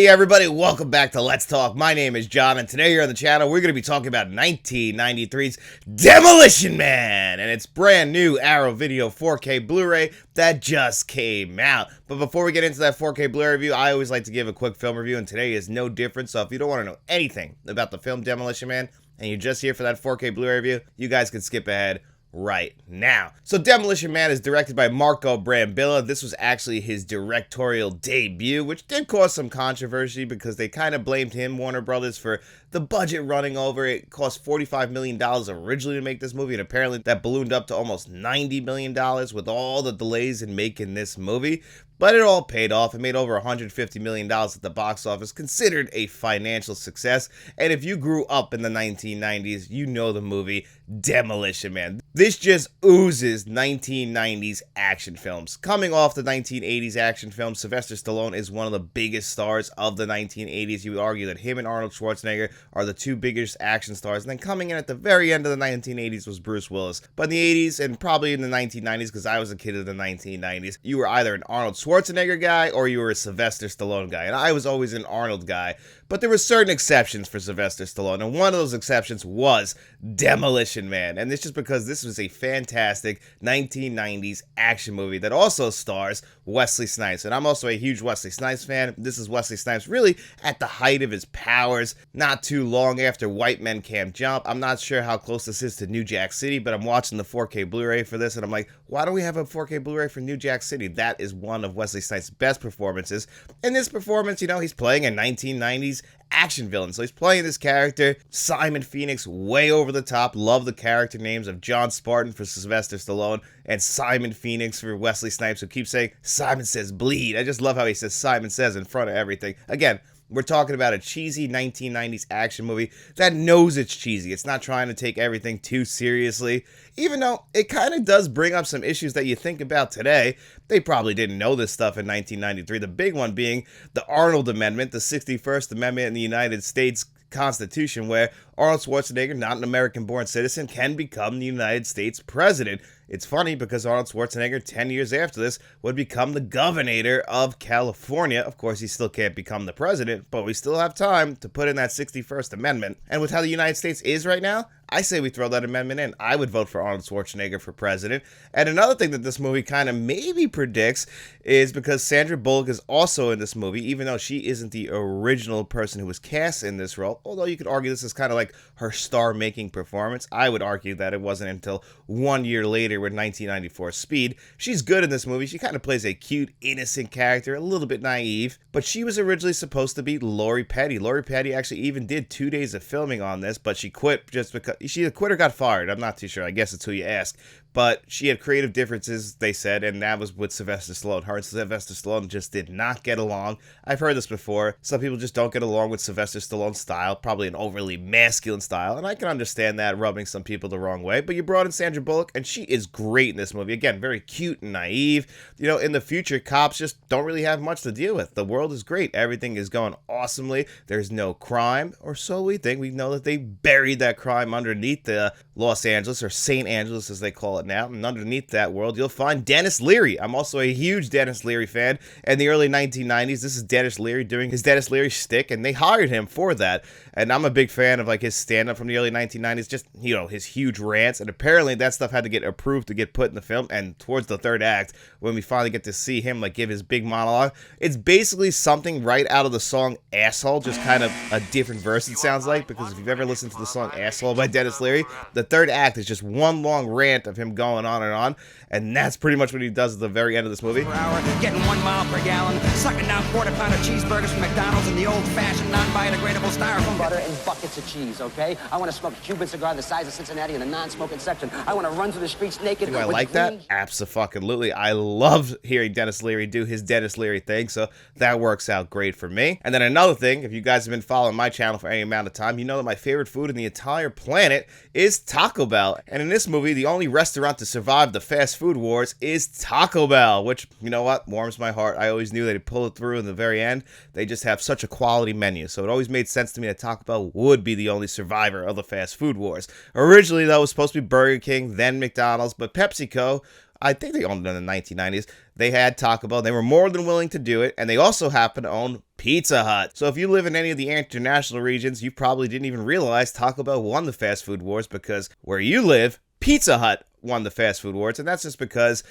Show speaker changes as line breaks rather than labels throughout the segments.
Hey everybody, welcome back to Let's Talk. My name is John, and today here on the channel, we're going to be talking about 1993's Demolition Man, and its brand new Arrow Video 4K Blu-ray that just came out. But before we get into that 4K Blu-ray review, I always like to give a quick film review, and today is no different. So if you don't want to know anything about the film Demolition Man, and you're just here for that 4K Blu-ray review, you guys can skip ahead right now. So Demolition Man is directed by Marco Brambilla. This was actually his directorial debut, which did cause some controversy because they kind of blamed him, Warner Brothers, for the budget running over. It cost $45 million originally to make this movie, and apparently that ballooned up to almost $90 million with all the delays in making this movie. But it all paid off. It made over $150 million at the box office, considered a financial success. And if you grew up in the 1990s, you know the movie Demolition Man. This just oozes 1990s action films. Coming off the 1980s action films, Sylvester Stallone is one of the biggest stars of the 1980s. You would argue that him and Arnold Schwarzenegger are the two biggest action stars. And then coming in at the very end of the 1980s was Bruce Willis. But in the 80s and probably in the 1990s, because I was a kid in the 1990s, you were either an Arnold Schwarzenegger guy or you were a Sylvester Stallone guy, and I was always an Arnold guy. But there were certain exceptions for Sylvester Stallone, and one of those exceptions was Demolition Man. And it's just because this was a fantastic 1990s action movie that also stars Wesley Snipes. And I'm also a huge Wesley Snipes fan. This is Wesley Snipes really at the height of his powers, not too long after White Men Can't Jump. I'm not sure how close this is to New Jack City, but I'm watching the 4K Blu-ray for this, and I'm like, why don't we have a 4K Blu-ray for New Jack City? That is one of Wesley Snipes' best performances. In this performance, you know, he's playing a 1990s action villain. So he's playing this character, Simon Phoenix, way over the top. Love the character names of John Spartan for Sylvester Stallone and Simon Phoenix for Wesley Snipes, who keeps saying, Simon says bleed. I just love how he says Simon says in front of everything. Again, we're talking about a cheesy 1990s action movie that knows it's cheesy. It's not trying to take everything too seriously, even though it kind of does bring up some issues that you think about today. They probably didn't know this stuff in 1993. The big one being the Arnold Amendment, the 61st Amendment in the United States Constitution, where Arnold Schwarzenegger, not an American-born citizen, can become the United States president. It's funny because Arnold Schwarzenegger, 10 years after this, would become the governor of California. Of course, he still can't become the president, but we still have time to put in that 61st Amendment. And with how the United States is right now, I say we throw that amendment in. I would vote for Arnold Schwarzenegger for president. And another thing that this movie kind of maybe predicts is because Sandra Bullock is also in this movie, even though she isn't the original person who was cast in this role. Although you could argue this is kind of like her star-making performance. I would argue that it wasn't until 1 year later with 1994 Speed. She's good in this movie. She kind of plays a cute, innocent character, a little bit naive. But she was originally supposed to be Lori Petty. Lori Petty actually even did 2 days of filming on this, but she quit just because she quit or got fired. I'm not too sure. I guess it's who you ask. But she had creative differences, they said, and that was with Sylvester Stallone. Her and Sylvester Stallone just did not get along. I've heard this before. Some people just don't get along with Sylvester Stallone's style, probably an overly masculine style, and I can understand that rubbing some people the wrong way. But you brought in Sandra Bullock, and she is great in this movie. Again, very cute and naive. You know, in the future, cops just don't really have much to deal with. The world is great. Everything is going awesomely. There's no crime, or so we think. We know that they buried that crime underneath the Los Angeles, or St. Angeles as they call it now, and underneath that world you'll find Denis Leary. I'm also a huge Denis Leary fan. In the early 1990s, this is Denis Leary doing his Denis Leary shtick, and they hired him for that. And I'm a big fan of like his stand-up from the early 1990s, just, you know, his huge rants, and apparently that stuff had to get approved to get put in the film. And towards the third act, when we finally get to see him like give his big monologue, it's basically something right out of the song Asshole, just kind of a different verse, it sounds like, because if you've ever listened to the song Asshole by Denis Leary, the third act is just one long rant of him going on, and that's pretty much what he does at the very end of this movie.
Per hour, getting 1 mile per gallon, sucking down quarter-pounder cheeseburgers from McDonald's in the old-fashioned, non-biodegradable styrofoam. Butter and buckets of cheese, okay? I want to smoke a Cuban cigar the size of Cincinnati in the non-smoking section. I want to run through the streets naked.
Do I like that? Abso-fucking-lutely. I love hearing Denis Leary do his Denis Leary thing, so that works out great for me. And then another thing, if you guys have been following my channel for any amount of time, you know that my favorite food in the entire planet is Taco Bell. And in this movie, the only restaurant to survive the fast food wars is Taco Bell, which, you know what, warms my heart. I always knew they'd pull it through in the very end. They just have such a quality menu, so it always made sense to me that Taco Bell would be the only survivor of the fast food wars. Originally, though, it was supposed to be Burger King, then McDonald's, but PepsiCo, I think they owned it in the 1990s. They had Taco Bell. They were more than willing to do it, and they also happen to own Pizza Hut. So if you live in any of the international regions, you probably didn't even realize Taco Bell won the fast food wars, because where you live, Pizza Hut won the fast food wars. And that's just because,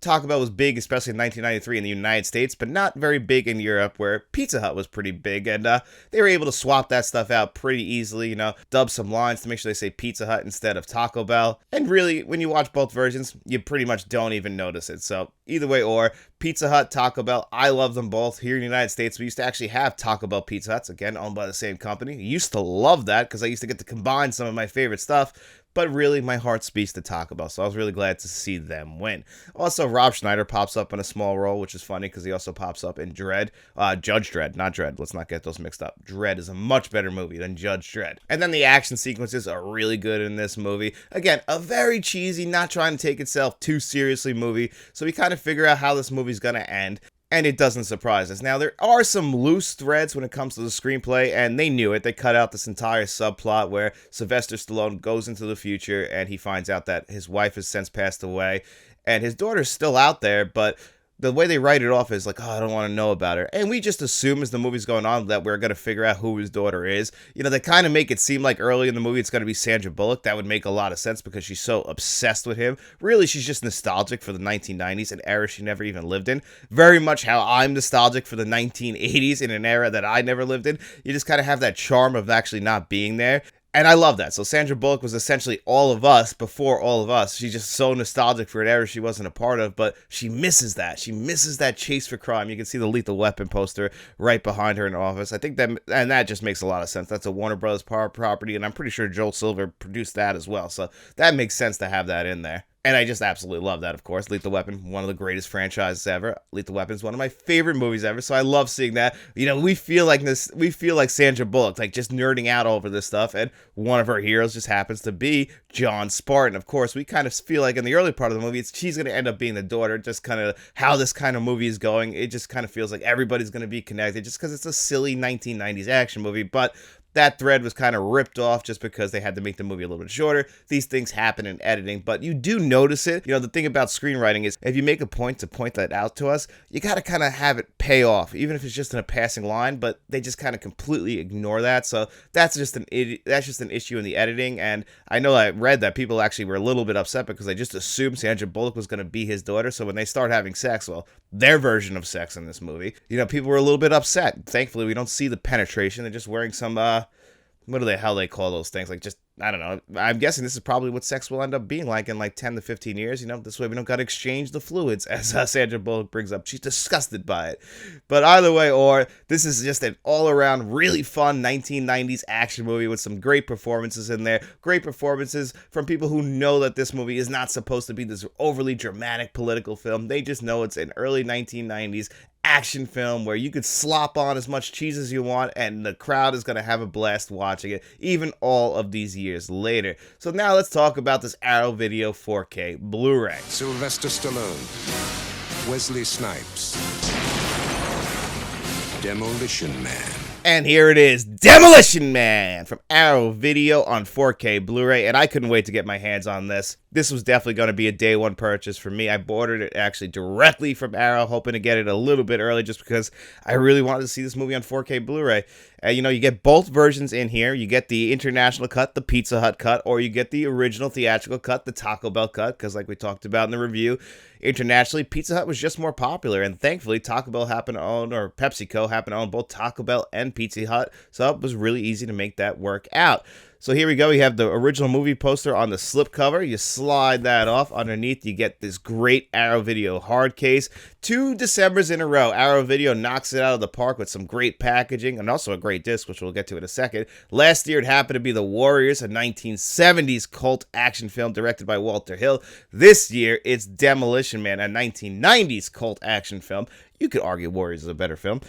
Taco Bell was big, especially in 1993 in the United States, but not very big in Europe, where Pizza Hut was pretty big. And they were able to swap that stuff out pretty easily, dub some lines to make sure they say Pizza Hut instead of Taco Bell. And really, when you watch both versions, you pretty much don't even notice it. So either way, or Pizza Hut, Taco Bell, I love them both. Here in the United States, we used to actually have Taco Bell Pizza Huts, again, owned by the same company. I used to love that because I used to get to combine some of my favorite stuff. But really, my heart speaks to Taco Bell, so I was really glad to see them win. Also, Rob Schneider pops up in a small role, which is funny because he also pops up in Dredd. Judge Dredd, not Dredd. Let's not get those mixed up. Dredd is a much better movie than Judge Dredd. And then the action sequences are really good in this movie. Again, a very cheesy, not trying to take itself too seriously movie, so we kind of figure out how this movie's going to end. And it doesn't surprise us. Now, there are some loose threads when it comes to the screenplay, and they knew it. They cut out this entire subplot where Sylvester Stallone goes into the future, and he finds out that his wife has since passed away, and his daughter's still out there, but the way they write it off is like, oh, I don't want to know about her. And we just assume as the movie's going on that we're going to figure out who his daughter is. They kind of make it seem like early in the movie it's going to be Sandra Bullock. That would make a lot of sense because she's so obsessed with him. Really, she's just nostalgic for the 1990s, an era she never even lived in. Very much how I'm nostalgic for the 1980s in an era that I never lived in. You just kind of have that charm of actually not being there. And I love that. So Sandra Bullock was essentially all of us before all of us. She's just so nostalgic for an era she wasn't a part of, but she misses that. She misses that chase for crime. You can see the Lethal Weapon poster right behind her in the office. I think that just makes a lot of sense. That's a Warner Brothers property, and I'm pretty sure Joel Silver produced that as well. So that makes sense to have that in there. And I just absolutely love that, of course. Lethal Weapon, one of the greatest franchises ever. Lethal Weapon is one of my favorite movies ever, so I love seeing that. We feel like Sandra Bullock, like just nerding out over this stuff, and one of her heroes just happens to be John Spartan. Of course, we kind of feel like in the early part of the movie, she's going to end up being the daughter, just kind of how this kind of movie is going. It just kind of feels like everybody's going to be connected, just because it's a silly 1990s action movie, but that thread was kind of ripped off just because they had to make the movie a little bit shorter. These things happen in editing, but you do notice it. The thing about screenwriting is if you make a point to point that out to us, you got to kind of have it pay off, even if it's just in a passing line, but they just kind of completely ignore that. So that's just an issue in the editing. And I know I read that people actually were a little bit upset because they just assumed Sandra Bullock was going to be his daughter. So when they start having sex, well, their version of sex in this movie, people were a little bit upset. Thankfully, we don't see the penetration. They're just wearing some, what do they call those things? Like, just, I don't know. I'm guessing this is probably what sex will end up being like in like 10 to 15 years. This way we don't got to exchange the fluids, as Sandra Bullock brings up. She's disgusted by it. But either way, or this is just an all-around really fun 1990s action movie with some great performances in there. Great performances from people who know that this movie is not supposed to be this overly dramatic political film. They just know it's an early 1990s action film where you could slop on as much cheese as you want and the crowd is going to have a blast watching it, even all of these years later. So now let's talk about this Arrow Video 4K Blu-ray.
Sylvester Stallone, Wesley Snipes, Demolition Man.
And here it is, Demolition Man from Arrow Video on 4K Blu-ray, and I couldn't wait to get my hands on this. This was definitely going to be a day one purchase for me. I ordered it actually directly from Arrow, hoping to get it a little bit early just because I really wanted to see this movie on 4K Blu-ray. You get both versions in here. You get the international cut, the Pizza Hut cut, or you get the original theatrical cut, the Taco Bell cut, because like we talked about in the review, internationally, Pizza Hut was just more popular, and thankfully, Taco Bell happened to own, or PepsiCo happened to own both Taco Bell and Pizza Hut, so it was really easy to make that work out. So here we go. We have the original movie poster on the slipcover. You slide that off. Underneath, you get this great Arrow Video hard case. 2 Decembers in a row. Arrow Video knocks it out of the park with some great packaging and also a great disc, which we'll get to in a second. Last year, it happened to be The Warriors, a 1970s cult action film directed by Walter Hill. This year, it's Demolition Man, a 1990s cult action film. You could argue Warriors is a better film.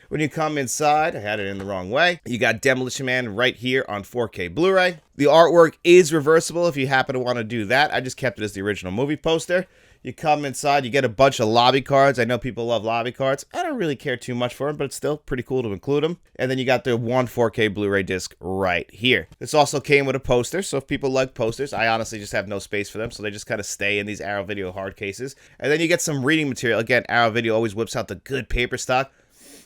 When you come inside, I had it in the wrong way, you got Demolition Man right here on 4K Blu-ray. The artwork is reversible if you happen to want to do that. I just kept it as the original movie poster. You come inside, you get a bunch of lobby cards. I know people love lobby cards. I don't really care too much for them, but it's still pretty cool to include them. And then you got the one 4K Blu-ray disc right here. This also came with a poster, so if people like posters, I honestly just have no space for them, so they just kind of stay in these Arrow Video hard cases. And then you get some reading material. Again, Arrow Video always whips out the good paper stock.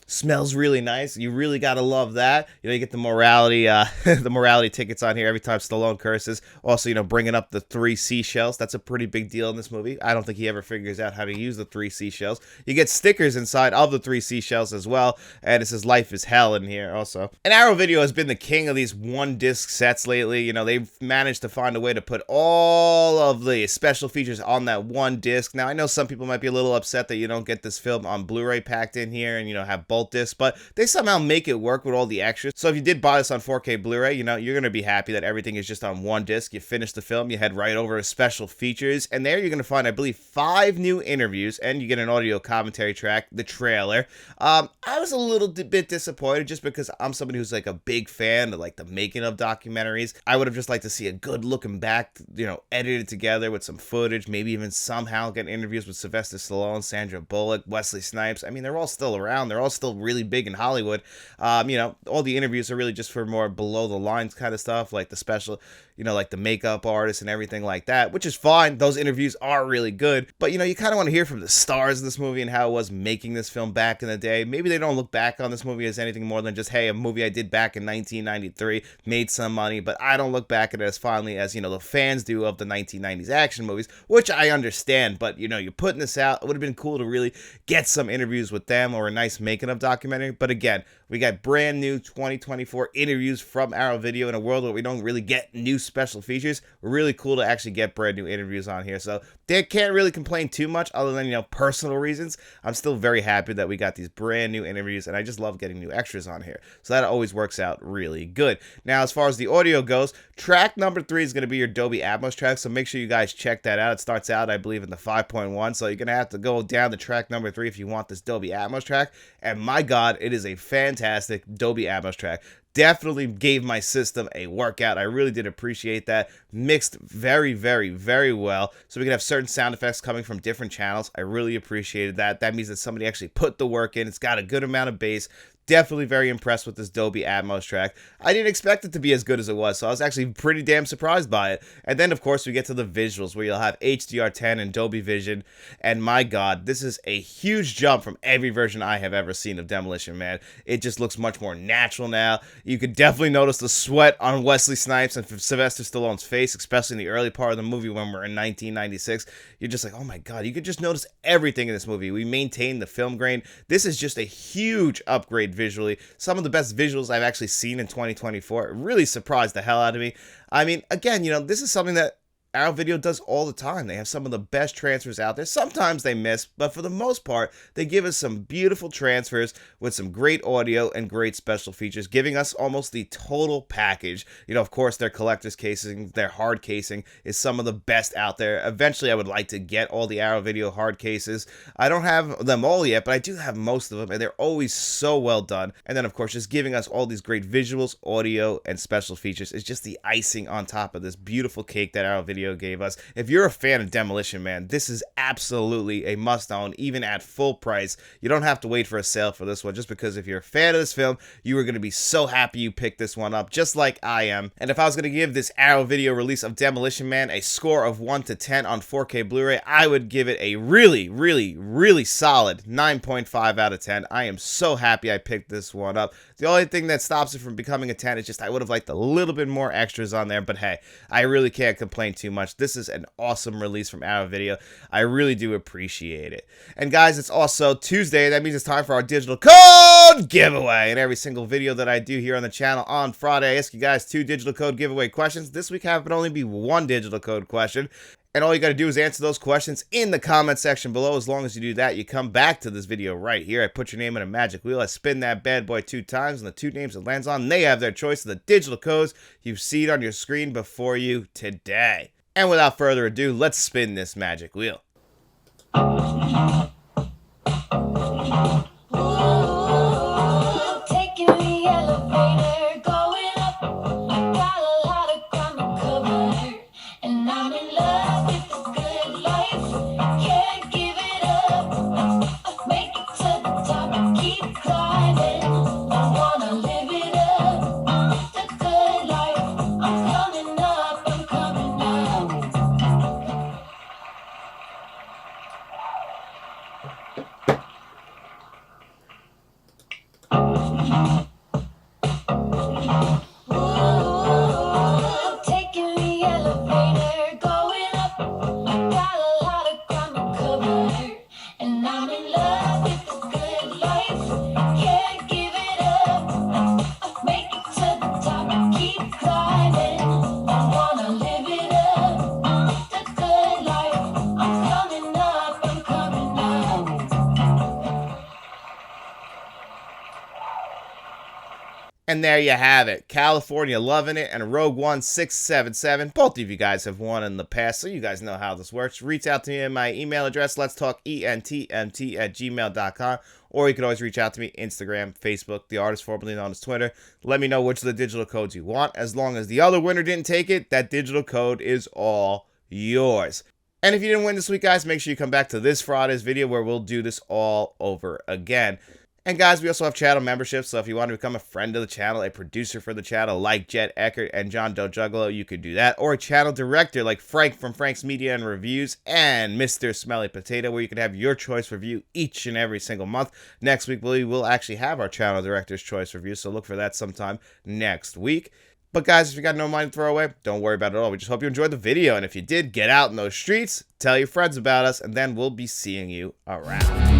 Smells really nice. You really gotta love that. You know, you get the morality, the morality tickets on here every time Stallone curses. Also, you know, bringing up the 3 seashells. That's a pretty big deal in this movie. I don't think he ever figures out how to use the 3 seashells. You get stickers inside of the 3 seashells as well, and it says "Life is Hell" in here also. And Arrow Video has been the king of these one-disc sets lately. You know, they've managed to find a way to put all of the special features on that one disc. Now, I know some people might be a little upset that you don't get this film on Blu-ray packed in here and, you know, have both discs, but they somehow make it work with all the extras. So if you did buy this on 4K Blu-ray, you know, you're going to be happy that everything is just on one disc. You finish the film, you head right over to special features, and there you're going to find, I believe, 5 new interviews, and you get an audio commentary track, the trailer. I was a little bit disappointed just because I'm somebody who's like a big fan of like the making of documentaries. I would have just liked to see a good looking back, you know, edited together with some footage, maybe even somehow get interviews with Sylvester Stallone, Sandra Bullock, Wesley Snipes. I mean, they're all still around. They're all still really big in Hollywood. You know, all the interviews are really just for more below the lines kind of stuff, like the special, you know, like the makeup artists and everything like that, which is fine. Those interviews are really good, but you know, you kind of want to hear from the stars of this movie and how it was making this film back in the day. Maybe they don't look back on this movie as anything more than just, hey, a movie I did back in 1993, made some money, but I don't look back at it as fondly as, you know, the fans do of the 1990s action movies, which I understand, but you know, you're putting this out. It would have been cool to really get some interviews with them or a nice making of documentary. But again, we got brand new 2024 interviews from Arrow Video in a world where we don't really get new special features. Really cool to actually get brand new interviews on here. So they can't really complain too much other than, you know, personal reasons. I'm still very happy that we got these brand new interviews, and I just love getting new extras on here. So that always works out really good. Now, as far as the audio goes, track number 3 is going to be your Dolby Atmos track, so make sure you guys check that out. It starts out, I believe, in the 5.1, so you're going to have to go down to track number 3 if you want this Dolby Atmos track. And my God, it is a fantastic Dolby Atmos track. Definitely gave my system a workout. I really did appreciate that. Mixed very, very, very well. So we can have certain sound effects coming from different channels. I really appreciated that. That means that somebody actually put the work in. It's got a good amount of bass. Definitely very impressed with this Dolby Atmos track. I didn't expect it to be as good as it was, so I was actually pretty damn surprised by it. And then, of course, we get to the visuals, where you'll have HDR10 and Dolby Vision. And my God, this is a huge jump from every version I have ever seen of Demolition Man. It just looks much more natural now. You could definitely notice the sweat on Wesley Snipes and Sylvester Stallone's face, especially in the early part of the movie when we're in 1996. You're just like, oh my God, you could just notice everything in this movie. We maintain the film grain. This is just a huge upgrade visually. Some of the best visuals I've actually seen in 2024. It really surprised the hell out of me. I mean, again, you know, this is something that Arrow Video does all the time. They have some of the best transfers out there. Sometimes they miss, but for the most part, they give us some beautiful transfers with some great audio and great special features, giving us almost the total package. You know, of course, their collector's casing, their hard casing is some of the best out there. Eventually, I would like to get all the Arrow Video hard cases. I don't have them all yet, but I do have most of them, and they're always so well done. And then, of course, just giving us all these great visuals, audio, and special features is just the icing on top of this beautiful cake that Arrow Video gave us. If you're a fan of Demolition Man, this is absolutely a must-own, even at full price. You don't have to wait for a sale for this one, just because if you're a fan of this film, you are going to be so happy you picked this one up, just like I am. And if I was going to give this Arrow Video release of Demolition Man a score of 1 to 10 on 4K Blu-ray, I would give it a really, really, really solid 9.5 out of 10. I am so happy I picked this one up. The only thing that stops it from becoming a 10 is just I would have liked a little bit more extras on there, but hey, I really can't complain too much. This is an awesome release from Arrow Video. I really do appreciate it. And guys, it's also Tuesday. That means it's time for our digital code giveaway. And every single video that I do here on the channel on Friday, I ask you guys 2 digital code giveaway questions. This week, have it only be 1 digital code question. And all you got to do is answer those questions in the comment section below. As long as you do that, you come back to this video right here. I put your name in a magic wheel. I spin that bad boy 2 times, and the 2 names it lands on, they have their choice of the digital codes you see on your screen before you today. And without further ado, let's spin this magic wheel.
Taking the elevator, going up. Got a lot of ground to cover, and I'm in love with the good life. and I'm in love with the good life. Can't give it up. Make it to the top, keep climbing. I wanna live it up. The good life. I'm coming up, I'm coming up.
And there you have it. California loving it, and Rogue One 677. Both of you guys have won in the past, so you guys know how this works. Reach out to me in my email address, letstalkentmt@gmail.com, or you can always reach out to me Instagram, Facebook, the artist formerly known as Twitter. Let me know which of the digital codes you want. As long as the other winner didn't take it, that digital code is all yours. And if you didn't win this week, guys, make sure you come back to this Friday's video where we'll do this all over again. And guys, we also have channel memberships, so if you want to become a friend of the channel, a producer for the channel like Jet Eckert and John Doe Juggalo, you could do that. Or a channel director like Frank from Frank's Media and Reviews and Mr. Smelly Potato, where you can have your choice review each and every single month. Next week, we will actually have our channel director's choice review, so look for that sometime next week. But guys, if you got no money to throw away, don't worry about it at all. We just hope you enjoyed the video, and if you did, get out in those streets, tell your friends about us, and then we'll be seeing you around.